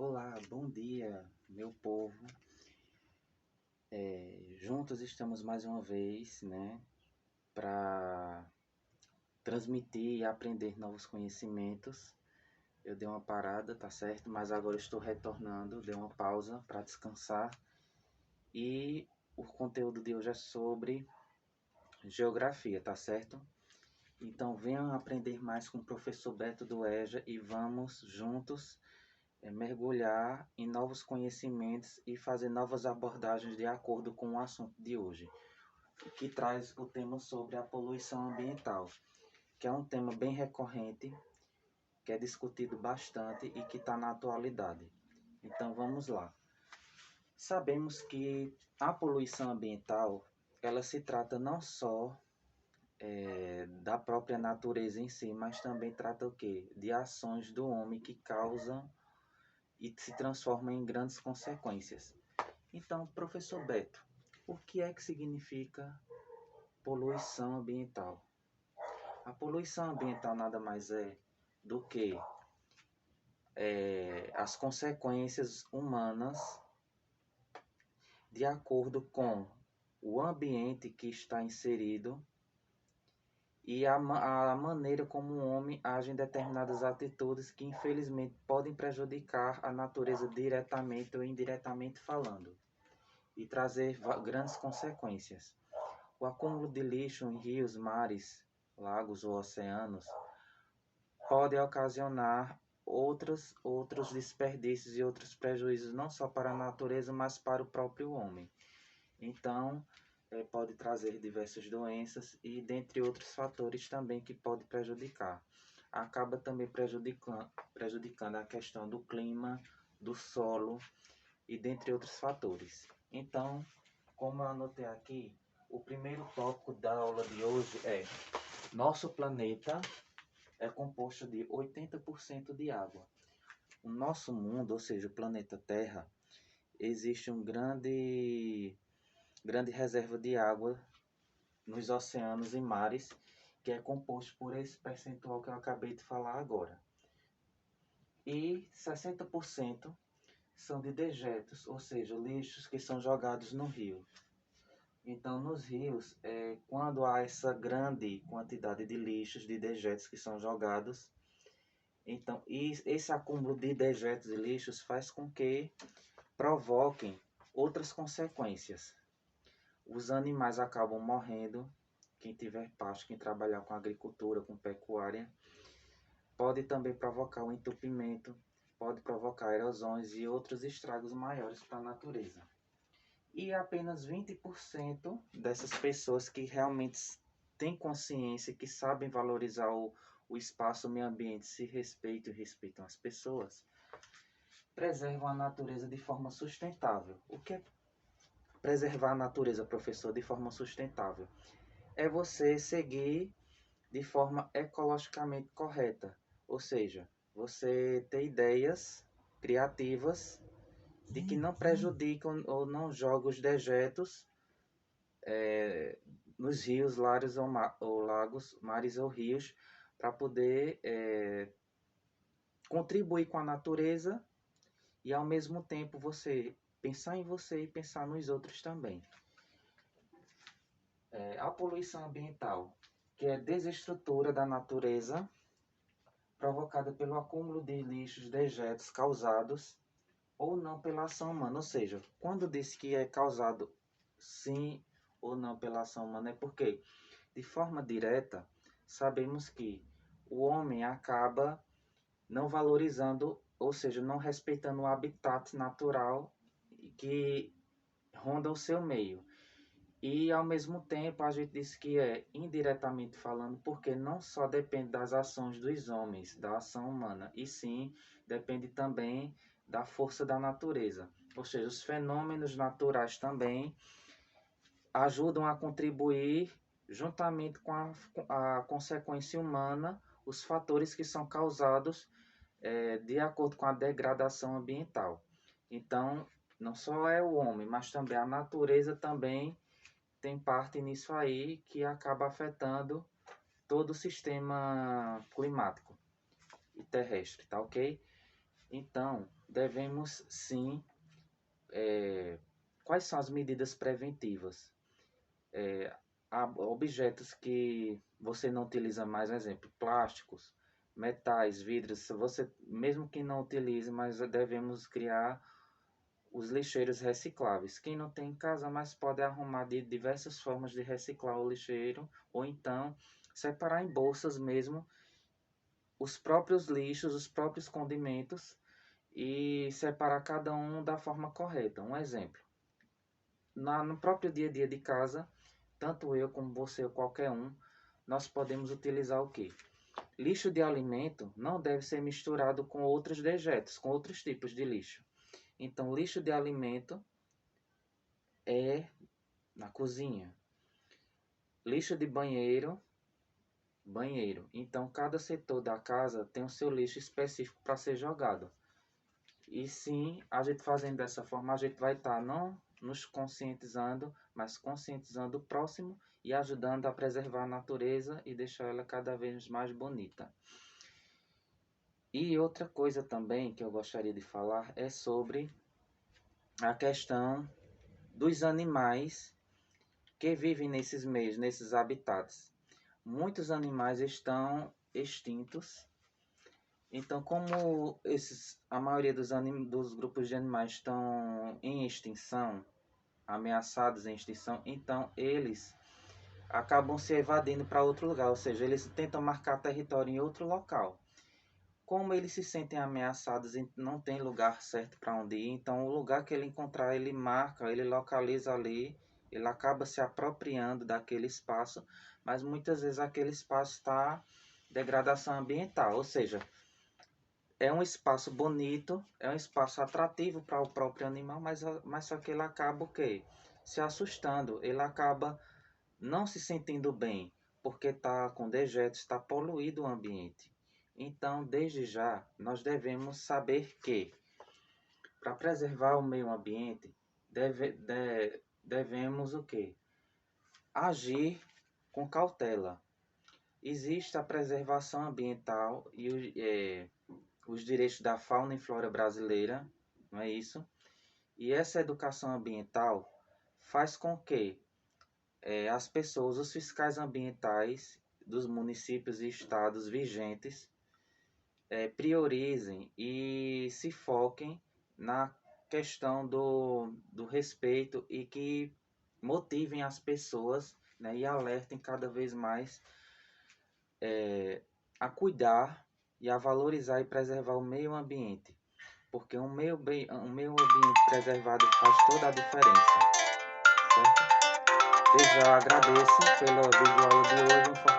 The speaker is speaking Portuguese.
Olá, bom dia, meu povo. Juntos estamos mais uma vez, né, para transmitir e aprender novos conhecimentos. Eu dei uma parada, tá certo? Mas agora estou retornando, dei uma pausa para descansar. E o conteúdo de hoje é sobre geografia, tá certo? Então venham aprender mais com o professor Beto do EJA e vamos juntos mergulhar em novos conhecimentos e fazer novas abordagens de acordo com o assunto de hoje, que traz o tema sobre a poluição ambiental, que é um tema bem recorrente, que é discutido bastante e que está na atualidade. Então vamos lá. Sabemos que a poluição ambiental, ela se trata não só da própria natureza em si, mas também trata o quê? De ações do homem que causam e se transformam em grandes consequências. Então, professor Beto, o que é que significa poluição ambiental? A poluição ambiental nada mais é do que as consequências humanas de acordo com o ambiente que está inserido e a maneira como o homem age em determinadas atitudes que infelizmente podem prejudicar a natureza diretamente ou indiretamente falando e trazer grandes consequências. O acúmulo de lixo em rios, mares, lagos ou oceanos pode ocasionar outros desperdícios e outros prejuízos, não só para a natureza, mas para o próprio homem. Então, pode trazer diversas doenças e dentre outros fatores também que pode prejudicar. Acaba também prejudicando a questão do clima, do solo e dentre outros fatores. Então, como eu anotei aqui, o primeiro tópico da aula de hoje é: nosso planeta é composto de 80% de água. O nosso mundo, ou seja, o planeta Terra, existe grande reserva de água nos oceanos e mares, que é composto por esse percentual que eu acabei de falar agora. E 60% são de dejetos, ou seja, lixos que são jogados no rio. Então, nos rios, quando há essa grande quantidade de lixos, de dejetos que são jogados, então esse acúmulo de dejetos e lixos faz com que provoquem outras consequências. Os animais acabam morrendo, quem tiver pasto, quem trabalhar com agricultura, com pecuária, pode também provocar o entupimento, pode provocar erosões e outros estragos maiores para a natureza. E apenas 20% dessas pessoas que realmente têm consciência, que sabem valorizar o espaço, o meio ambiente, se respeitam e respeitam as pessoas, preservam a natureza de forma sustentável. O que é preservar a natureza, professor, de forma sustentável? É você seguir de forma ecologicamente correta, ou seja, você ter ideias criativas de que não prejudicam ou não jogam os dejetos nos rios, ou lagos, mares ou rios, para poder contribuir com a natureza e ao mesmo tempo você pensar em você e pensar nos outros também. A poluição ambiental, que é a desestrutura da natureza provocada pelo acúmulo de lixos, dejetos causados ou não pela ação humana. Ou seja, quando diz que é causado sim ou não pela ação humana, é porque, de forma direta, sabemos que o homem acaba não valorizando, ou seja, não respeitando o habitat natural que ronda o seu meio. E, ao mesmo tempo, a gente diz que é indiretamente falando, porque não só depende das ações dos homens, da ação humana, e sim depende também da força da natureza. Ou seja, os fenômenos naturais também ajudam a contribuir, juntamente com a consequência humana, os fatores que são causados de acordo com a degradação ambiental. Então, não só é o homem, mas também a natureza também tem parte nisso aí que acaba afetando todo o sistema climático e terrestre, tá ok? Então, devemos sim. Quais são as medidas preventivas? É, há objetos que você não utiliza mais, exemplo, plásticos, metais, vidros, se você, mesmo que não utilize, mas devemos criar os lixeiros recicláveis. Quem não tem em casa, mas pode arrumar de diversas formas de reciclar o lixeiro, ou então separar em bolsas mesmo os próprios lixos, os próprios condimentos e separar cada um da forma correta. Um exemplo, no próprio dia a dia de casa, tanto eu como você ou qualquer um, nós podemos utilizar o quê? Lixo de alimento não deve ser misturado com outros dejetos, com outros tipos de lixo. Então, lixo de alimento é na cozinha. Lixo de banheiro, banheiro. Então, cada setor da casa tem o seu lixo específico para ser jogado. E sim, a gente fazendo dessa forma, a gente vai estar não nos conscientizando, mas conscientizando o próximo e ajudando a preservar a natureza e deixar ela cada vez mais bonita. E outra coisa também que eu gostaria de falar é sobre a questão dos animais que vivem nesses meios, nesses habitats. Muitos animais estão extintos. Então, como a maioria dos grupos de animais estão em extinção, ameaçados em extinção, então eles acabam se evadindo para outro lugar, ou seja, eles tentam marcar território em outro local. Como eles se sentem ameaçados e não tem lugar certo para onde ir, então o lugar que ele encontrar, ele marca, ele localiza ali, ele acaba se apropriando daquele espaço, mas muitas vezes aquele espaço está degradação ambiental, ou seja, é um espaço bonito, é um espaço atrativo para o próprio animal, mas só que ele acaba o quê? Se assustando, ele acaba não se sentindo bem, porque está com dejetos, está poluído o ambiente. Então, desde já, nós devemos saber que, para preservar o meio ambiente, devemos o quê? Agir com cautela. Existe a preservação ambiental e os direitos da fauna e flora brasileira, não é isso? E essa educação ambiental faz com que as pessoas, os fiscais ambientais dos municípios e estados vigentes, priorizem e se foquem na questão do respeito e que motivem as pessoas, né, e alertem cada vez mais a cuidar e a valorizar e preservar o meio ambiente, porque um meio ambiente preservado faz toda a diferença, certo? Desde já agradeço pela videoaula de hoje.